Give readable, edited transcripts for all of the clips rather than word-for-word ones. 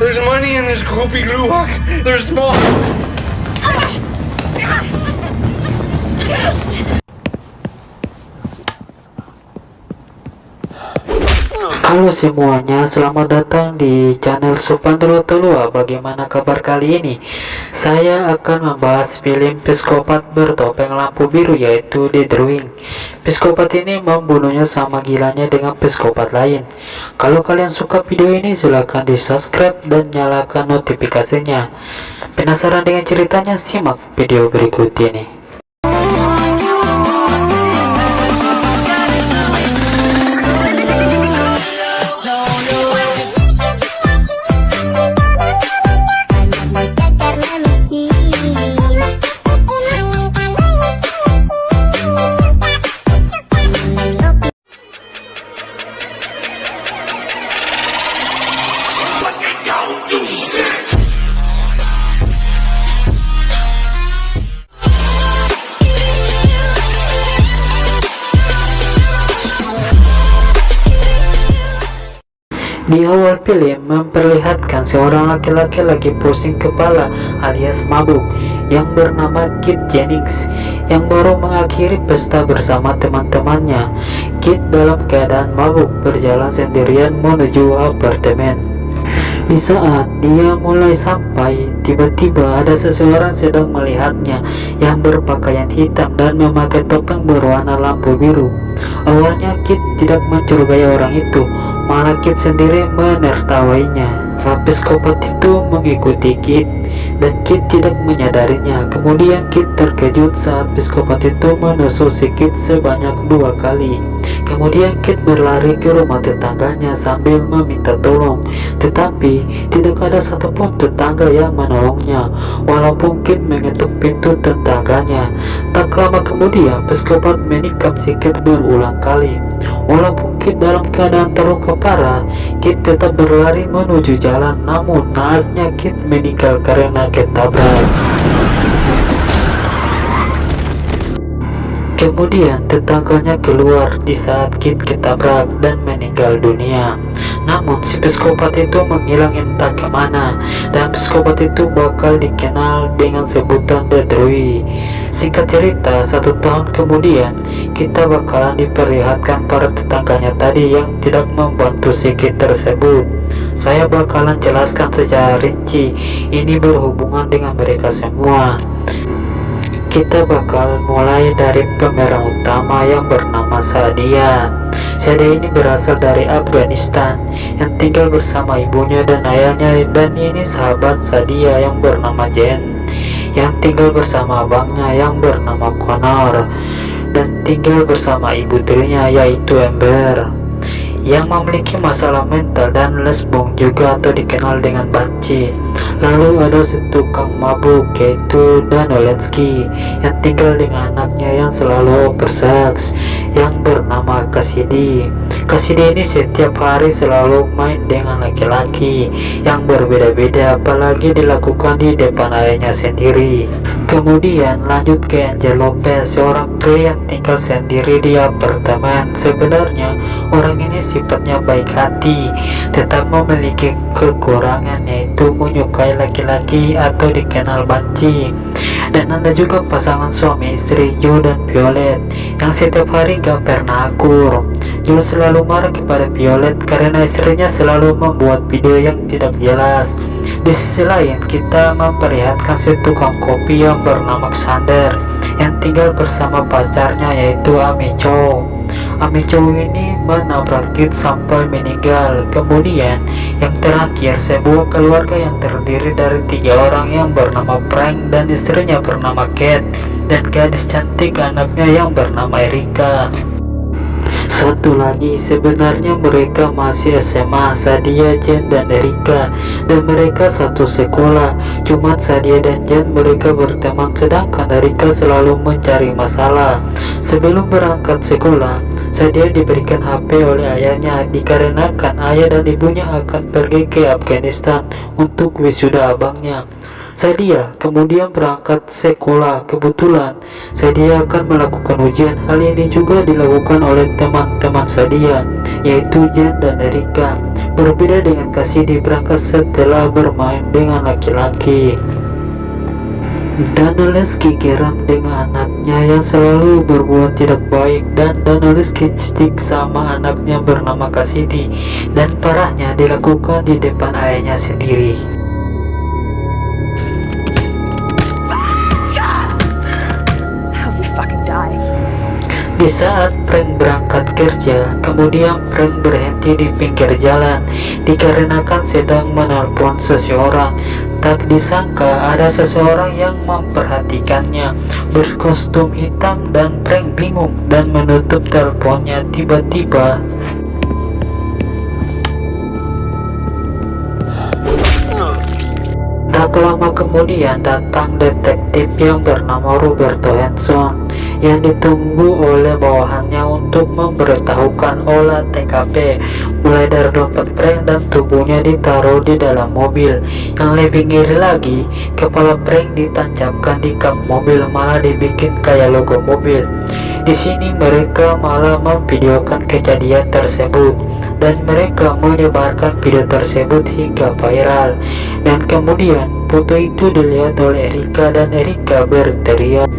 There's money in this groupie gluwak. There's more. Halo semuanya, selamat datang di channel Supandro Telua. Bagaimana kabar kali ini? Saya akan membahas film psikopat bertopeng lampu biru, yaitu The Drawing. Psikopat ini membunuhnya sama gilanya dengan psikopat lain. Kalau kalian suka video ini, silahkan di subscribe dan nyalakan notifikasinya. Penasaran dengan ceritanya? Simak video berikut ini. Di awal film memperlihatkan seorang laki-laki lagi pusing kepala alias mabuk yang bernama Kit Jennings yang baru mengakhiri pesta bersama teman-temannya. Kit dalam keadaan mabuk berjalan sendirian menuju apartemen. Di saat dia mulai sampai, tiba-tiba ada seseorang sedang melihatnya yang berpakaian hitam dan memakai topeng berwarna lampu biru. Awalnya Kit tidak mencurigai orang itu, malah Kit sendiri menertawainya. Psikopat itu mengikuti Kit dan Kit tidak menyadarinya. Kemudian Kit terkejut saat psikopat itu menusuk si Kit sebanyak 2 kali. Kemudian Kit berlari ke rumah tetangganya sambil meminta tolong, tetapi tidak ada satupun tetangga yang menolongnya. Walaupun Kit mengetuk pintu tetangganya, tak lama kemudian psikopat menikam si Kit berulang kali. Walaupun Kit dalam keadaan terluka parah, Kit tetap berlari menuju jalan, namun naasnya Kit meninggal karena ketabrak. Kemudian tetangganya keluar di saat Kit ketabrak dan meninggal dunia. Namun si psikopat itu menghilang entah kemana, dan psikopat itu bakal dikenal dengan sebutan The Drawing. Singkat cerita, 1 tahun kemudian kita bakalan diperlihatkan para tetangganya tadi yang tidak membantu si Kit tersebut. Saya bakalan jelaskan secara rinci, ini berhubungan dengan mereka semua. Kita bakal mulai dari pemeran utama yang bernama Sadia. Sadia ini berasal dari Afghanistan yang tinggal bersama ibunya dan ayahnya, dan ini sahabat Sadia yang bernama Jen yang tinggal bersama abangnya yang bernama Connor dan tinggal bersama ibu tirinya yaitu Amber yang memiliki masalah mental dan lesbong juga atau dikenal dengan banci. Lalu ada si tukang mabuk yaitu Danolensky yang tinggal dengan anaknya yang selalu oversex yang bernama Cassidy. Cassidy ini setiap hari selalu main dengan laki-laki yang berbeda-beda, apalagi dilakukan di depan ayahnya sendiri. Kemudian lanjut ke Angel Lopez, seorang pria yang tinggal sendiri di apartemen. Sebenarnya orang ini sifatnya baik hati, tetap memiliki kekurangan yaitu menyukai laki-laki atau dikenal banci. Dan ada juga pasangan suami istri Joe dan Violet yang setiap hari gak pernah akur. Joe selalu marah kepada Violet karena istrinya selalu membuat video yang tidak jelas. Di sisi lain, kita memperlihatkan si tukang kopi yang bernama Xander yang tinggal bersama pacarnya yaitu Amy Chow. Amy Chow ini menabrak Kit sampai meninggal. Kemudian yang terakhir, sebuah keluarga yang terdiri dari 3 orang yang bernama Frank dan istrinya bernama Kate dan gadis cantik anaknya yang bernama Erika. Satu lagi, sebenarnya mereka masih SMA, Sadia, Jen, dan Erika, dan mereka satu sekolah. Cuma Sadia dan Jen mereka berteman, sedangkan Erika selalu mencari masalah. Sebelum berangkat sekolah, Sadia diberikan HP oleh ayahnya dikarenakan ayah dan ibunya akan pergi ke Afghanistan untuk wisuda abangnya. Sadia kemudian berangkat sekolah. Kebetulan Sadia akan melakukan ujian. Hal ini juga dilakukan oleh teman-teman Sadia, yaitu Jen dan Erika. Berbeda dengan Cassidy, berangkat setelah bermain dengan laki-laki. Danilevsky geram dengan anaknya yang selalu berbuat tidak baik, dan Danilevsky cicik sama anaknya bernama Cassidy, dan parahnya dilakukan di depan ayahnya sendiri. Di saat Frank berangkat kerja, kemudian Frank berhenti di pinggir jalan dikarenakan sedang menelpon seseorang. Tak disangka ada seseorang yang memperhatikannya berkostum hitam, dan Frank bingung dan menutup teleponnya. Tiba-tiba tak lama kemudian datang detektif yang bernama Roberto Hanson yang ditunggu oleh bawahannya untuk memberitahukan olah TKP, mulai dari dompet Frank dan tubuhnya ditaruh di dalam mobil. Yang lebih ngeri lagi, kepala Frank ditancapkan di kap mobil, malah dibikin kayak logo mobil. Di sini mereka malah memvideokan kejadian tersebut, dan mereka menyebarkan video tersebut hingga viral. Dan kemudian foto itu dilihat oleh Erika, dan Erika berteriak.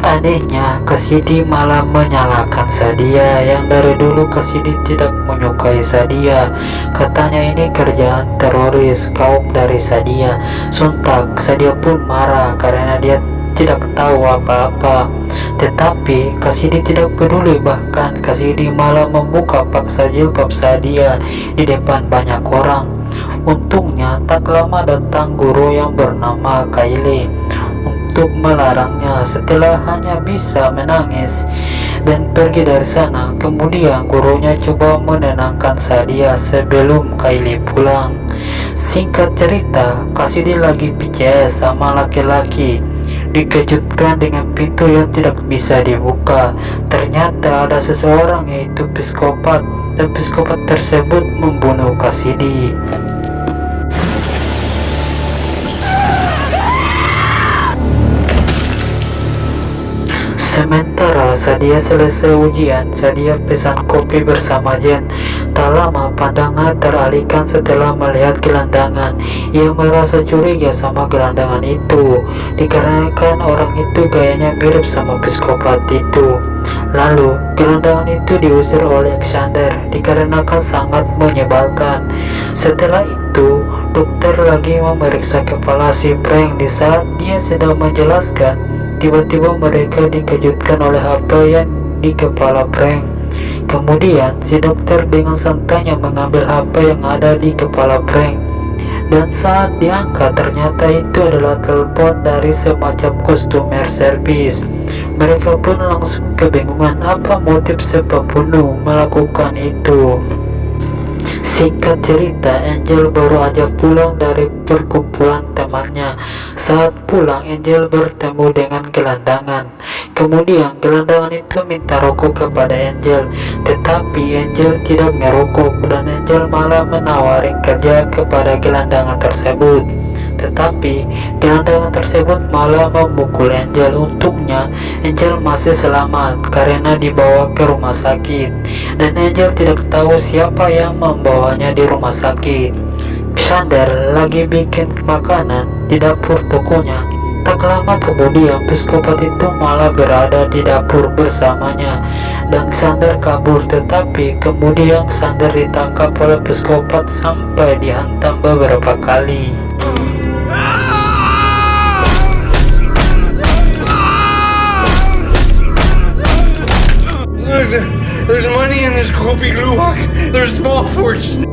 Anehnya, Cassidy malah menyalahkan Sadia, yang dari dulu Cassidy tidak menyukai Sadia. Katanya ini kerjaan teroris kaum dari Sadia. Sontak Sadia pun marah karena dia tidak tahu apa-apa. Tetapi Cassidy tidak peduli, bahkan Cassidy malah membuka paksa jilbab Sadia di depan banyak orang. Untungnya tak lama datang guru yang bernama Kylie untuk melarangnya. Setelah hanya bisa menangis dan pergi dari sana, kemudian gurunya coba menenangkan Sadia sebelum Kylie pulang. Singkat cerita, Cassidy lagi PCS sama laki-laki, dikejutkan dengan pintu yang tidak bisa dibuka. Ternyata ada seseorang, yaitu psikopat, dan psikopat tersebut membunuh Cassidy. Sementara Sadia selesai ujian, Sadia pesan kopi bersama Jen. Tak lama pandangan teralihkan setelah melihat gelandangan. Ia merasa curiga sama gelandangan itu, dikarenakan orang itu gayanya mirip sama psikopat itu. Lalu gelandangan itu diusir oleh Alexander dikarenakan sangat menyebalkan. Setelah itu dokter lagi memeriksa kepala si Frank. Di saat dia sedang menjelaskan, tiba-tiba mereka dikejutkan oleh apa yang di kepala Frank. Kemudian si dokter dengan santainya mengambil HP yang ada di kepala Frank, dan saat diangkat ternyata itu adalah telepon dari semacam customer service. Mereka pun langsung kebingungan apa motif si pembunuh melakukan itu. Singkat cerita, Angel baru aja pulang dari perkumpulan temannya. Saat pulang, Angel bertemu dengan gelandangan. Kemudian gelandangan itu minta rokok kepada Angel, tetapi Angel tidak ngerokok, dan Angel malah menawarin kerja kepada gelandangan tersebut. Tetapi gelandangan tersebut malah memukul Angel. Untungnya Angel masih selamat karena dibawa ke rumah sakit, dan Angel tidak tahu siapa yang membawanya di rumah sakit. Xander lagi bikin makanan di dapur tokonya. Tak lama kemudian psikopat itu malah berada di dapur bersamanya, dan Xander kabur. Tetapi kemudian Xander ditangkap oleh psikopat sampai dihantam beberapa kali. There's money in this Kopi Gluwak. There's small fortune.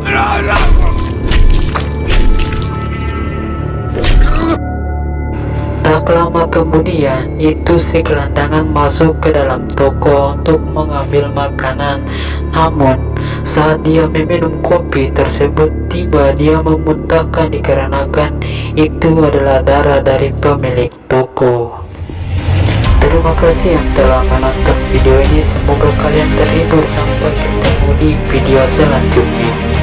Tak lama kemudian itu si gelandangan masuk ke dalam toko untuk mengambil makanan. Namun saat dia meminum kopi tersebut, tiba dia memuntahkan dikarenakan itu adalah darah dari pemilik toko. Terima kasih yang telah menonton video ini. Semoga kalian terhibur. Sampai ketemu di video selanjutnya.